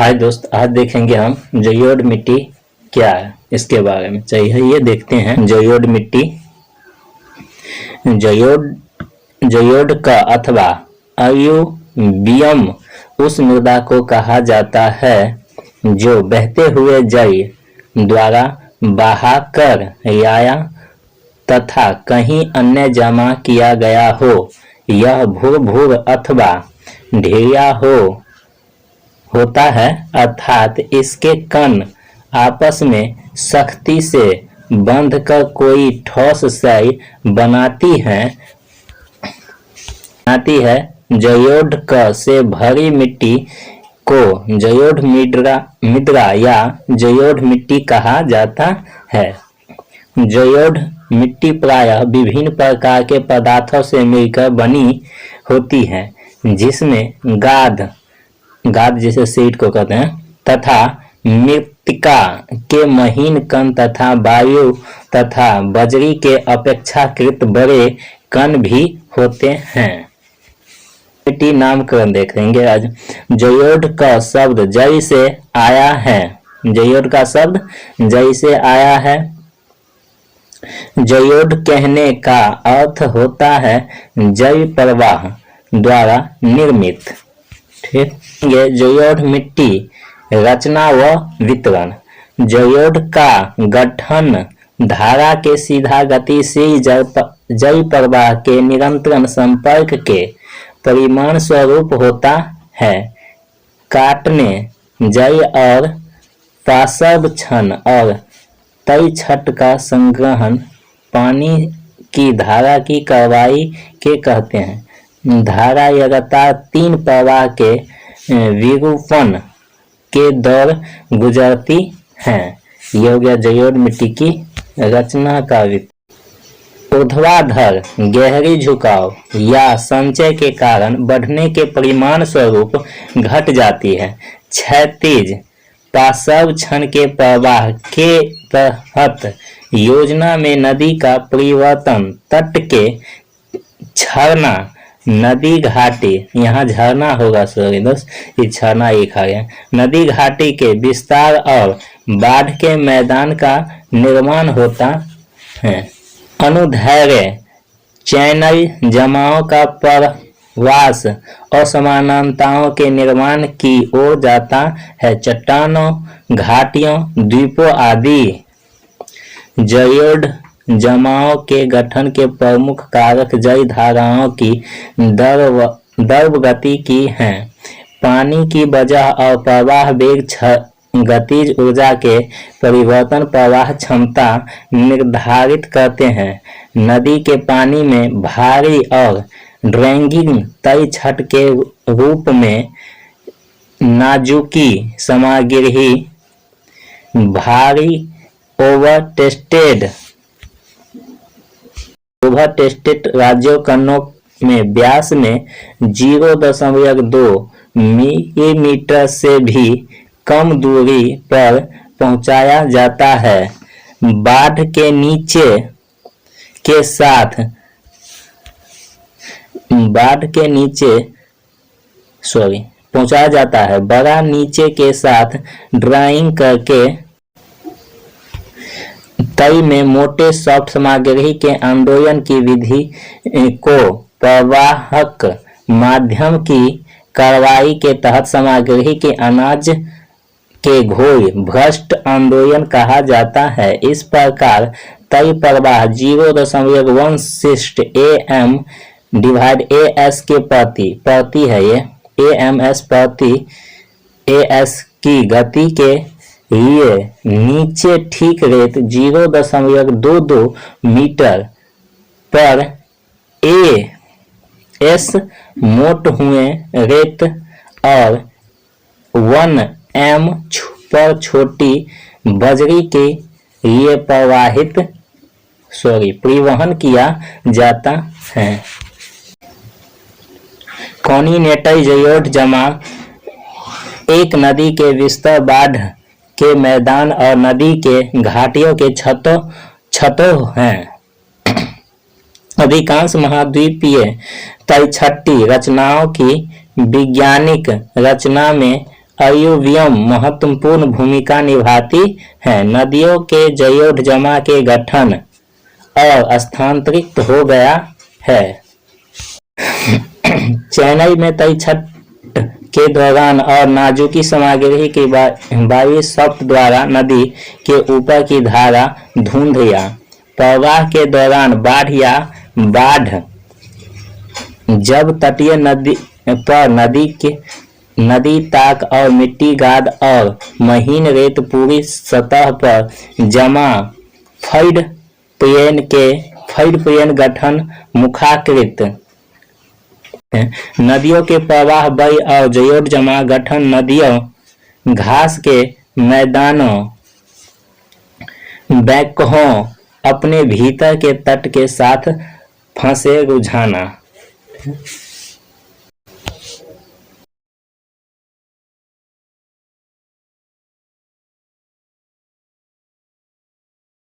हाय दोस्त, आज देखेंगे हम जयोड मिट्टी क्या है इसके बारे में। चाहिए देखते हैं। जयोड मिट्टी जयोड का अथवा अल्यूवियम उस मृदा को कहा जाता है जो बहते हुए जल द्वारा बहाकर या तथा कहीं अन्य जमा किया गया हो। यह भूर अथवा ढेरिया होता है, अर्थात इसके कण आपस में सख्ती से बंधकर कोई ठोस शय बनाती है। जयोड से भरी मिट्टी को जयोड मृदा या जयोड मिट्टी कहा जाता है। जयोड मिट्टी प्रायः विभिन्न प्रकार के पदार्थों से मिलकर बनी होती है, जिसमें गाद जैसे सीड को कहते हैं तथा मृत्तिका के महीन कण तथा वायु तथा बजरी के अपेक्षाकृत बड़े कण भी होते हैं। मिट्टी नामकरण देखेंगे आज। जयोड का शब्द जय से आया है। जयोड का शब्द जय से आया है। जयोड कहने का अर्थ होता है जल प्रवाह द्वारा निर्मित। ठीक, ये जयोड मिट्टी रचना व वितरण। जयोड का गठन धारा के सीधा गतिशील जल प्रवाह के निरंतर संपर्क के परिमाण स्वरूप होता है। काटने जल और पार्श्व क्षण और तल छट का संग्रहण पानी की धारा की कार्रवाई के कहते हैं। धारा लगातार तीन प्रवाह के विरूपण के दौर गुजरती है। यह हो गया जयोड मिट्टी की रचना का ऊर्ध्वाधर गहरी झुकाव या संचय के कारण बढ़ने के परिमाण स्वरूप घट जाती है। क्षैतिज पार्श्व क्षण के प्रवाह के तहत योजना में नदी का परिवर्तन, तट के झरना, नदी घाटी, यहाँ झरना होगा सॉरी दोस्त, ये झरना एक आ गया। नदी घाटी के विस्तार और बाढ़ के मैदान का निर्माण होता है। अनुदैर्घ्य चैनल जमाओं का प्रवास और समानांतरताओं के निर्माण की ओर जाता है। चट्टानों, घाटियों, द्वीपों आदि जयोड जमाओं के गठन के प्रमुख कारक जल धाराओं की द्रव गति की है। पानी की वजह और प्रवाह वेग गतिज ऊर्जा के परिवर्तन प्रवाह क्षमता निर्धारित करते हैं। नदी के पानी में भारी और ड्रैगिंग तल छट के रूप में नाजुकी सामग्री, भारी ओवरटेस्टेड राज्यों कणों में व्यास में 0.2 मिलीमीटर से भी कम दूरी पर पहुंचाया जाता है। बाढ़ के नीचे पहुंचाया जाता है। बड़ा नीचे के साथ ड्राइंग करके तल में मोटे सॉफ्ट सामग्री के आंदोलन की विधि को प्रवाहक माध्यम की कार्रवाई के तहत सामग्री के अनाज के घोल भ्रष्ट आंदोलन कहा जाता है। इस प्रकार तल प्रवाह 0.16 am/as के प्रति है। ये ams प्रति as की गति के लिए नीचे ठीक रेत 0.22 मीटर पर as मोट हुए रेत और 1 m पर छोटी बजरी के लिए परिवहन किया जाता है। कॉन्टिनेंटल जयोड जमा एक नदी के विस्तार, बाढ़ के मैदान और नदी के घाटियों के छतों हैं। अधिकांश महाद्वीपीय तलछटी रचनाओं की वैज्ञानिक रचना में अयुवियम महत्वपूर्ण भूमिका निभाती है। नदियों के जयोढ़ के गठन और स्थानांतरित हो गया है। चेन्नई में तय छठ के दौरान और नाजुकी सामग्री की वायु शफ्ट द्वारा नदी के ऊपर की धारा धुंध या प्रवाह के दौरान बाढ़ जब तटीय नदी पर नदी ताक और मिट्टी गाद और महीन रेत पूरी सतह पर जमा फैड पेन गठन मुखाकृत नदियों के प्रवाह बय और जयोढ़ गठन नदियों घास के मैदानों बैकहों अपने भीतर के तट के साथ फंसे रुझाना।